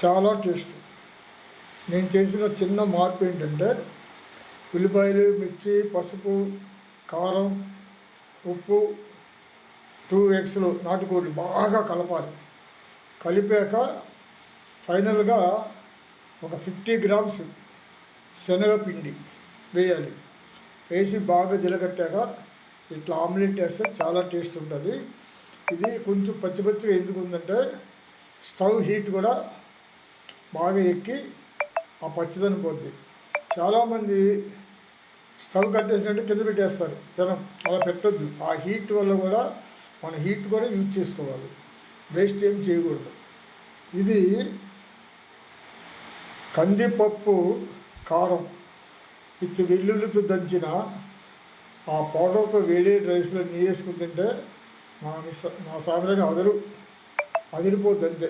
చాలా టేస్ట్. నేను చేసిన చిన్న మార్పు ఏంటంటే ఉల్లిపాయలు, మిర్చి, పసుపు, కారం, ఉప్పు, 2 ఎగ్స్‌లు నాటుకోడి బాగా కలపాలి. కలిపాక ఫైనల్గా ఒక 50 గ్రామ్స్ శనగపిండి వేయాలి. వేసి బాగా జిలకట్టాక ఇట్లా ఆమ్లెట్ వేస్తే చాలా టేస్ట్ ఉంటుంది. ఇది కొంచెం పచ్చి పచ్చిగా ఎందుకు ఉందంటే స్టవ్ హీట్ కూడా బాగా ఎక్కి ఆ పచ్చిదనం పోద్ది. చాలామంది స్టవ్ కట్టేసినట్టు కింద పెట్టేస్తారు పెనం. అలా పెట్టొద్దు. ఆ హీట్ వల్ల కూడా మన హీట్ కూడా యూజ్ చేసుకోవాలి, వేస్ట్ ఏం చేయకూడదు. ఇది కందిపప్పు కారం విత్ వెల్లుల్లితో దంచిన ఆ పౌడర్తో వేడి రైస్లో నెయ్యి వేసుకుని తింటే నా సామాన్యంగా అదిరిపోద్ది అంతే.